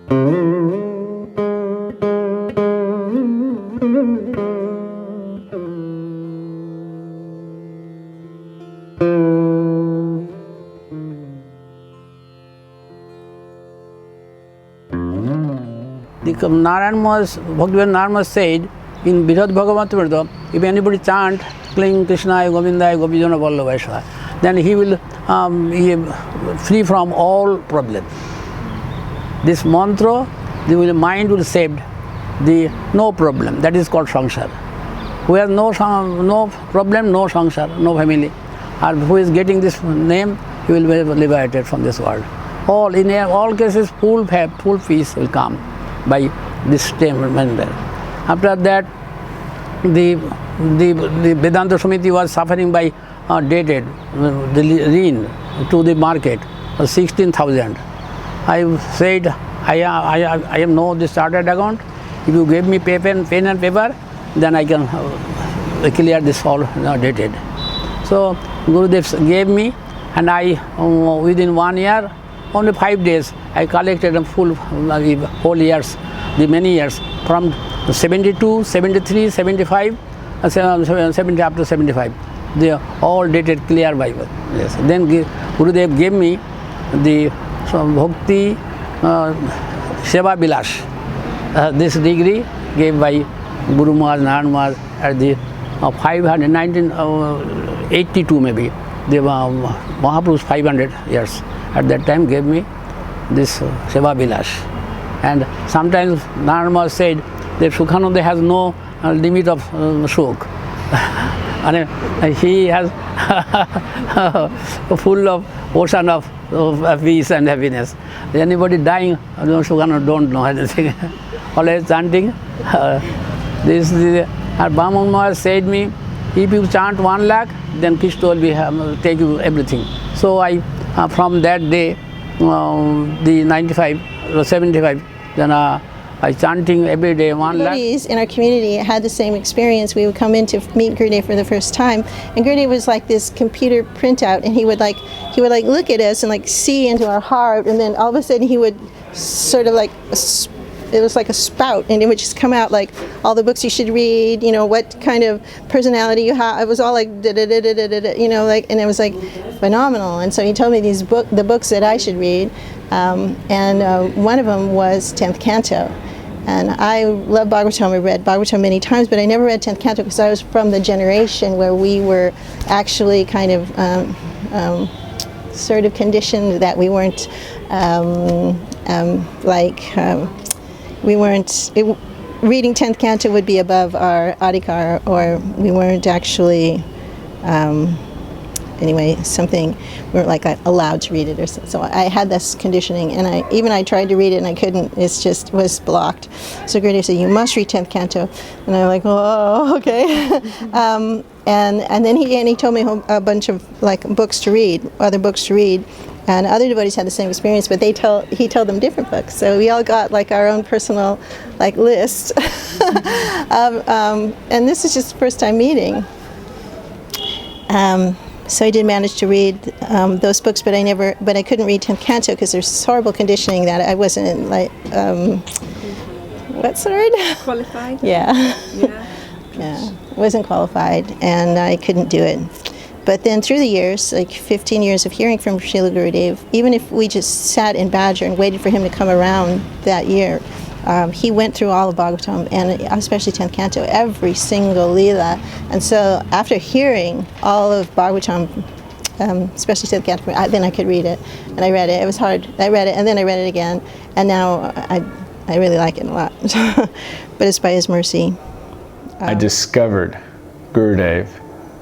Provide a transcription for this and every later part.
Bhakti Narma said in Birad Bhagavatamrita, if anybody chant Śrī Kṛṣṇa Govindaya Gopijana Vallabhaya, then he will free from all problems. This mantra, the mind will save no problem. That is called samsara. Who has no problem, no samsara, no family, and who is getting this name, he will be liberated from this world. In all cases, full peace will come by this statement. After that, the Vedanta Samiti was suffering by dated the lien to the market 16,000. I said, I am no this chartered account. If you give me pen and paper, then I can clear this all dated. So Gurudevs gave me, and I within 1 year, only 5 days, I collected a full whole years, the many years from 72, 73, 75, 70 up to 75. They are all dated clear Bible. Yes. Then Gurudev gave me the Bhakti Seva Abhilasa. This degree gave by Guru Maharaj, Narayana Maharaj at the 1982 maybe. The Mahaprabhu's 500 years at that time gave me this Seva Abhilasa. And sometimes Narayana Maharaj said that Sukhananda has no limit of Sukh. And he has full of ocean of peace and happiness. Anybody dying, Sukhananda don't know anything. Always chanting. Brahman Maharaj said me, if you chant 1 lakh, then Krishna will take you everything. So I, from that day, the 95 or 75, then I chanting every day 1 lakh. Devotees in our community had the same experience. We would come in to meet Gurudev for the first time, and Gurudev was like this computer printout, and he would look at us and like see into our heart, and then all of a sudden he would sort of like, it was like a spout, and it would just come out like all the books you should read, what kind of personality you have. It was all like and it was like phenomenal. And so he told me the books that I should read, and one of them was 10th Canto. And I love Bhagavatam. I read Bhagavatam many times, but I never read 10th Canto because I was from the generation where we were actually kind of sort of conditioned that we weren't reading 10th Canto would be above our adhikar, or we weren't actually, we weren't like allowed to read it or so. So I had this conditioning, and I tried to read it and I couldn't. It just was blocked. So Gurudev said, you must read 10th Canto. And I'm like, oh, okay. And then he told me a bunch of books to read, other books to read. And other devotees had the same experience, but he told them different books. So we all got our own personal list. And this is just the first time meeting. So I did manage to read those books, but I couldn't read 10th Canto because there's this horrible conditioning that I wasn't what's the word? Qualified? Yeah. Yeah. Wasn't qualified, and I couldn't do it. But then through the years, 15 years of hearing from Srila Gurudev, even if we just sat in Badger and waited for him to come around that year, he went through all of Bhagavatam, and especially 10th Canto, every single Leela. And so after hearing all of Bhagavatam, especially 10th Canto, then I could read it. And I read it. It was hard. I read it, and then I read it again. And now I really like it a lot. But it's by his mercy. I discovered Gurudev,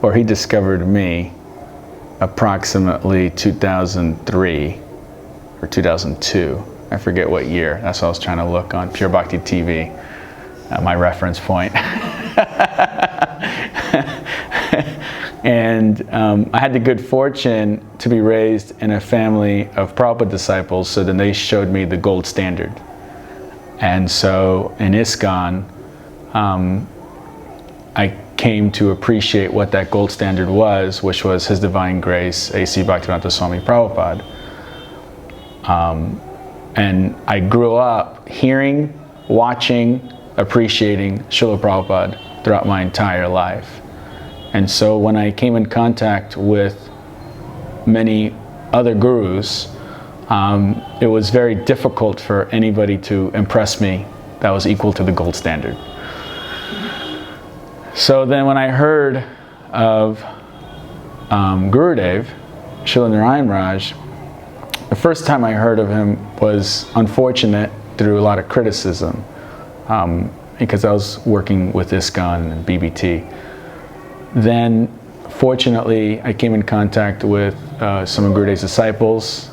or he discovered me, approximately 2003 or 2002. I forget what year. That's what I was trying to look on Pure Bhakti TV, my reference point. And I had the good fortune to be raised in a family of Prabhupada disciples, so then they showed me the gold standard. And so in ISKCON, I came to appreciate what that gold standard was, which was His Divine Grace, A.C. Bhaktivedanta Swami Prabhupada. And I grew up hearing, watching, appreciating Srila Prabhupada throughout my entire life. And so when I came in contact with many other gurus, it was very difficult for anybody to impress me that was equal to the gold standard. So then when I heard of Gurudev, Srila Narayan Raj, the first time I heard of him was unfortunate through a lot of criticism, because I was working with ISKCON and BBT. Then, fortunately, I came in contact with some of Gurudev's disciples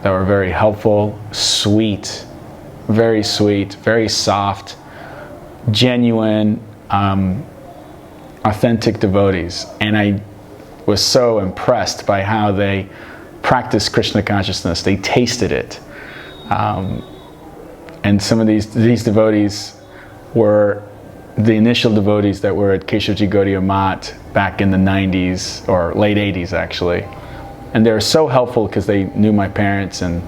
that were very helpful, sweet, very soft, genuine, authentic devotees. And I was so impressed by how they practiced Krishna consciousness. They tasted it. And some of these devotees were the initial devotees that were at Keshavji Gaudiya Math back in the 90s, or late 80s actually. And they were so helpful because they knew my parents, and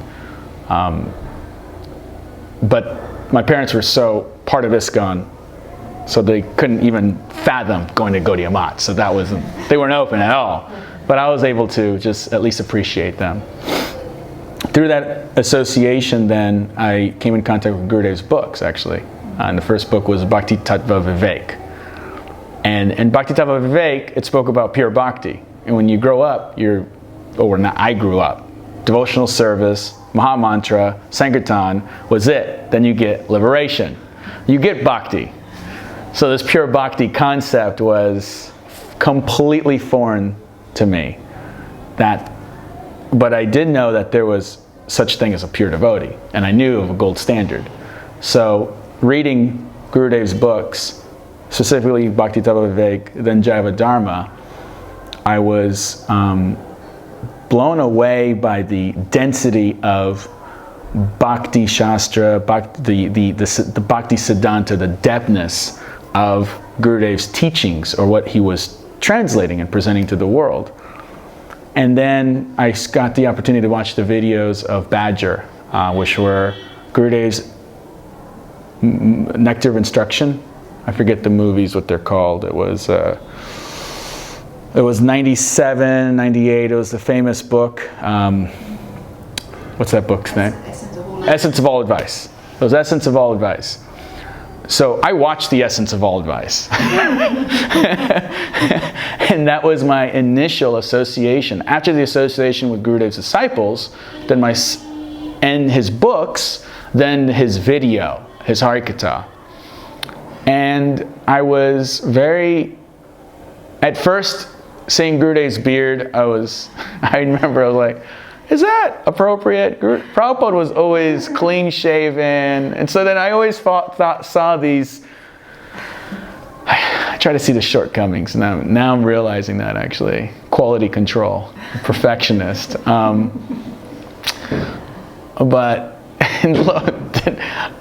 but my parents were so part of ISKCON, so they couldn't even fathom going to Gaudiya Math. So that wasn't, they weren't open at all. But I was able to just at least appreciate them. Through that association, then I came in contact with Gurudev's books, actually. And the first book was Bhakti Tattva Vivek. And in Bhakti Tattva Vivek, it spoke about pure bhakti. And when you grow up, I grew up. Devotional service, Maha Mantra, Sankirtan was it. Then you get liberation. You get bhakti. So this pure bhakti concept was completely foreign to me. But I did know that there was such thing as a pure devotee, and I knew of a gold standard. So reading Gurudev's books, specifically Bhakti Tattva Vivek, then Jaiva Dharma, I was blown away by the density of Bhakti Shastra, the Bhakti Siddhanta, the depthness of Gurudev's teachings, or what he was translating and presenting to the world. And then I got the opportunity to watch the videos of Badger, which were Gurudev's Nectar of Instruction. I forget the movies, what they're called. It was 97, 98. It was the famous book. What's that book's name? Essence of All Advice. It was Essence of All Advice. So I watched the Essence of All Advice. And that was my initial association. After the association with Gurudev's disciples, then and his books, then his video, his Harikatha. And I was at first, seeing Gurudev's beard, I remember I was like, is that appropriate? Prabhupada was always clean shaven. And so then I always saw these, I try to see the shortcomings. Now I'm realizing that actually. Quality control, perfectionist. But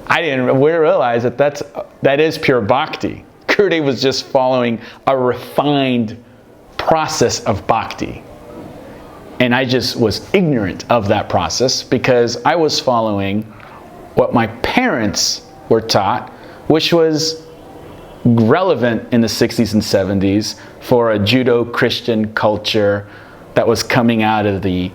I didn't realize that is pure bhakti. Gurudev was just following a refined process of bhakti. And I just was ignorant of that process because I was following what my parents were taught, which was relevant in the 60s and 70s for a Judo-Christian culture that was coming out of the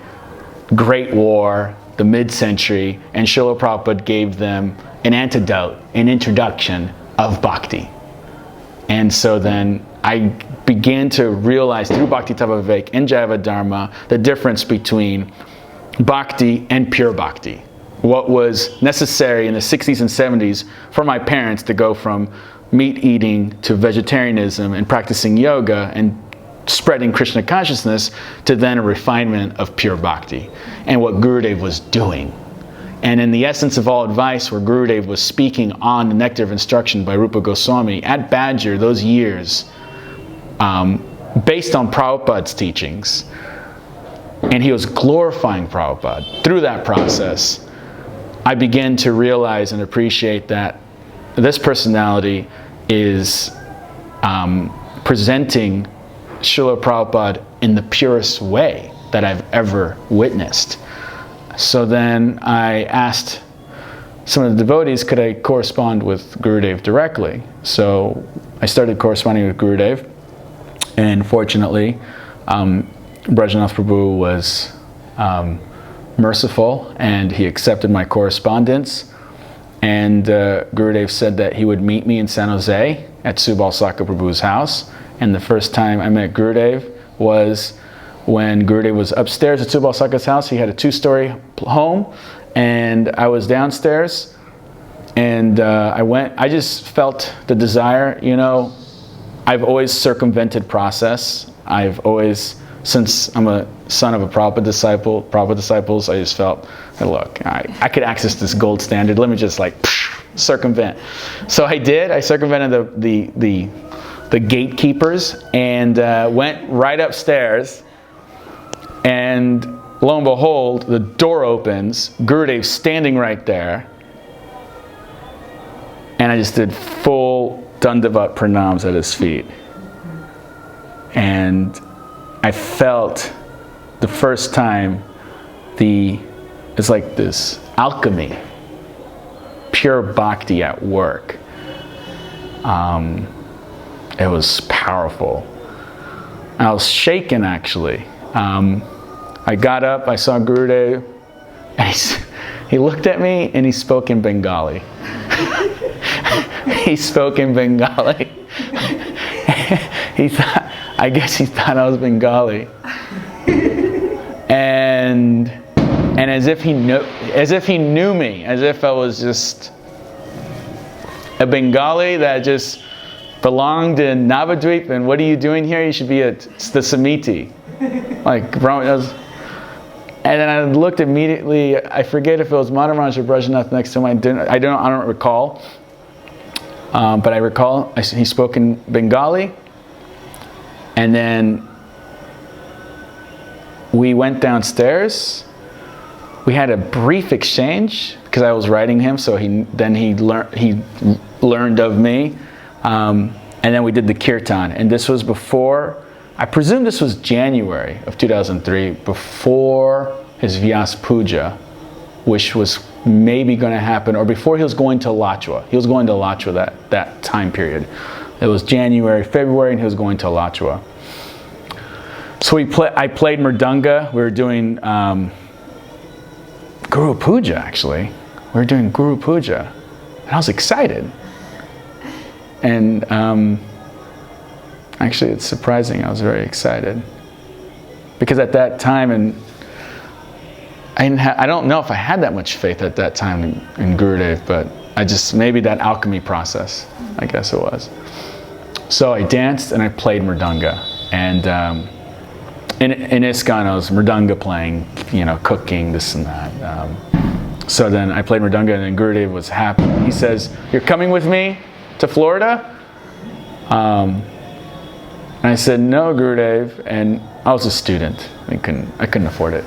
Great War, the mid-century, and Srila Prabhupada gave them an antidote, an introduction of bhakti. And so then I began to realize through Bhakti Tattva Vivek and Jaiva Dharma the difference between bhakti and pure bhakti. What was necessary in the 60s and 70s for my parents to go from meat eating to vegetarianism and practicing yoga and spreading Krishna consciousness to then a refinement of pure bhakti, and what Gurudev was doing. And in the Essence of All Advice, where Gurudev was speaking on the Nectar of Instruction by Rupa Goswami at Badger those years, based on Prabhupada's teachings, and he was glorifying Prabhupada. Through that process, I began to realize and appreciate that this personality is presenting Srila Prabhupada in the purest way that I've ever witnessed. So then I asked some of the devotees, could I correspond with Gurudev directly? So I started corresponding with Gurudev, and fortunately, Brajanath Prabhu was merciful, and he accepted my correspondence. And Gurudev said that he would meet me in San Jose at Subal Saka Prabhu's house. And the first time I met Gurudev was when Gurudev was upstairs at Subal Saka's house. He had a 2-story home, and I was downstairs. And I just felt the desire, you know. I've always circumvented process. I've always, since I'm a son of a Prabhupada disciples, I just felt, hey, look, I could access this gold standard. Let me just like circumvent. So I did. I circumvented the gatekeepers and went right upstairs. And lo and behold, the door opens. Gurudev's standing right there. And I just did full Dandavat pranams at his feet. And I felt the first time it's like this alchemy, pure bhakti at work. It was powerful. I was shaken actually. I got up, I saw Gurudev, and he looked at me and he spoke in Bengali. He spoke in Bengali. I guess he thought I was Bengali. And as if he knew me, as if I was just a Bengali that just belonged in Navadvip, and what are you doing here? You should be at the Samiti. And then I looked immediately, I forget if it was Madhavraj or Brajanath next to him, I don't recall. But I recall he spoke in Bengali, and then we went downstairs. We had a brief exchange because I was writing him, so he learned of me, and then we did the kirtan. And this was before, I presume this was January of 2003, before his Vyas Puja, which was maybe going to happen, or before he was going to Lachwa. He was going to Lachwa that time period. It was January, February, and he was going to Lachwa. So I played Mridanga. We were doing Guru Puja, actually. We were doing Guru Puja. And I was excited. And actually, it's surprising. I was very excited. Because at that time, and I don't know if I had that much faith at that time in Gurudev, but maybe that alchemy process, I guess it was. So I danced and I played Mridanga. And in ISKCON, I was Mridanga playing, cooking, this and that. So then I played Mridanga, and then Gurudev was happy. He says, "You're coming with me to Florida?" And I said, "No, Gurudev." And I was a student. I couldn't afford it.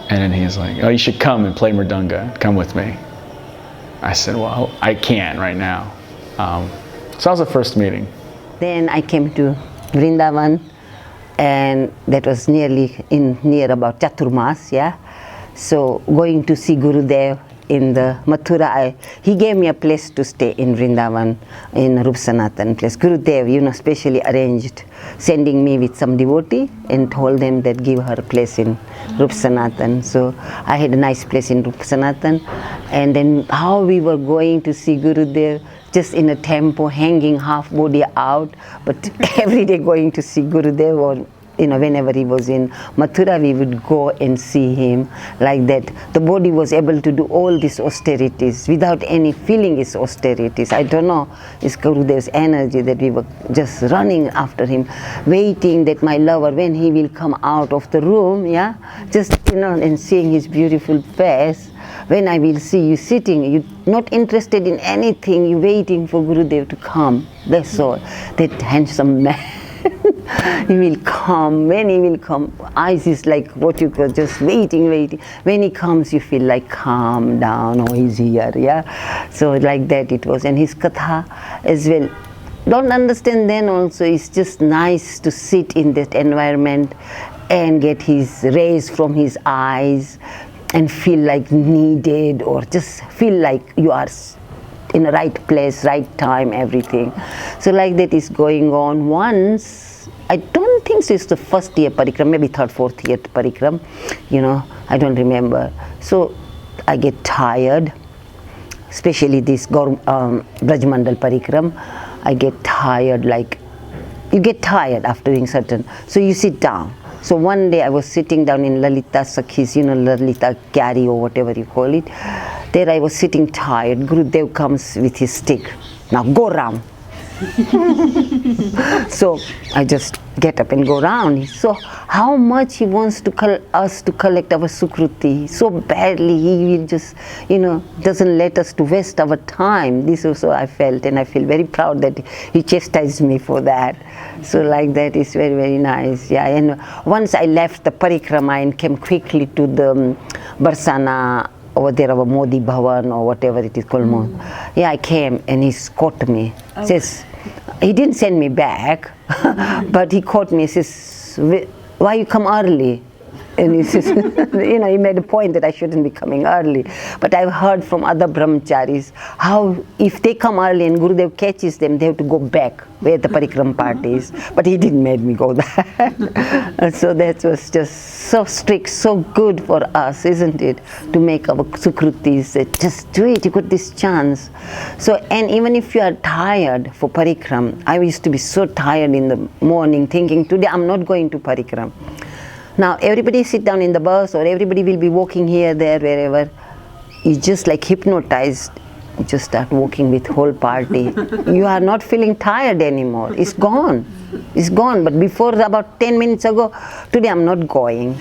And then he's like, "Oh, you should come and play Mridanga. Come with me." I said, "Well, I can't right now." So that was the first meeting. Then I came to Vrindavan, and that was near about Chaturmas, yeah. So going to see Gurudev in the Mathura, he gave me a place to stay in Vrindavan, in Rup Sanatan place. Gurudev, specially arranged, sending me with some devotee and told them that give her a place in Rup Sanatan. So I had a nice place in Rup Sanatan. And then how we were going to see Gurudev, just in a tempo, hanging half body out, but every day going to see Gurudev, or whenever he was in Mathura, we would go and see him like that. The body was able to do all these austerities without any feeling his austerities. I don't know, it's Gurudev's energy that we were just running after him, waiting that my lover, when he will come out of the room, yeah, just, and seeing his beautiful face. When I will see you sitting, you're not interested in anything, you're waiting for Gurudev to come. That's all. That handsome man. He will come. When he will come, eyes is like what you call just waiting. When he comes, you feel like calm down, oh, he's here, yeah. So like that it was. And his katha as well. Don't understand then also, it's just nice to sit in that environment and get his rays from his eyes. and feel like needed, or just feel like you are in the right place, right time, everything. So like that is going on. Once, I don't think so, it's the first year parikram, maybe third, fourth year parikram, I don't remember. So I get tired, especially this Brajmandal parikram. I get tired, like you get tired after doing certain, so you sit down. So one day I was sitting down in Lalita Sakhi's, Lalita Kyari or whatever you call it. There I was sitting tired. Gurudev comes with his stick. Now go round. So I just get up and go round. So how much he wants to us to collect our sukruti. So badly he will just, doesn't let us to waste our time. This also I felt, and I feel very proud that he chastised me for that. So like that is very, very nice. Yeah, and once I left the parikrama and came quickly to the Barsana over there, our Modi Bhavan or whatever it is called. Yeah, I came and he caught me. Okay. Says, he didn't send me back, but he caught me. He says, why you come early? And he says, he made a point that I shouldn't be coming early. But I've heard from other brahmacharis how if they come early and Gurudev catches them, they have to go back where the parikram part is. But he didn't make me go there. So that was just so strict, so good for us, isn't it? To make our sukrutis, just do it, you got this chance. So, and even if you are tired for parikram, I used to be so tired in the morning thinking, today I'm not going to parikram. Now everybody sit down in the bus or everybody will be walking here, there, wherever. You just like hypnotized. You just start walking with whole party. You are not feeling tired anymore. It's gone. It's gone. But before, about 10 minutes ago, today I'm not going.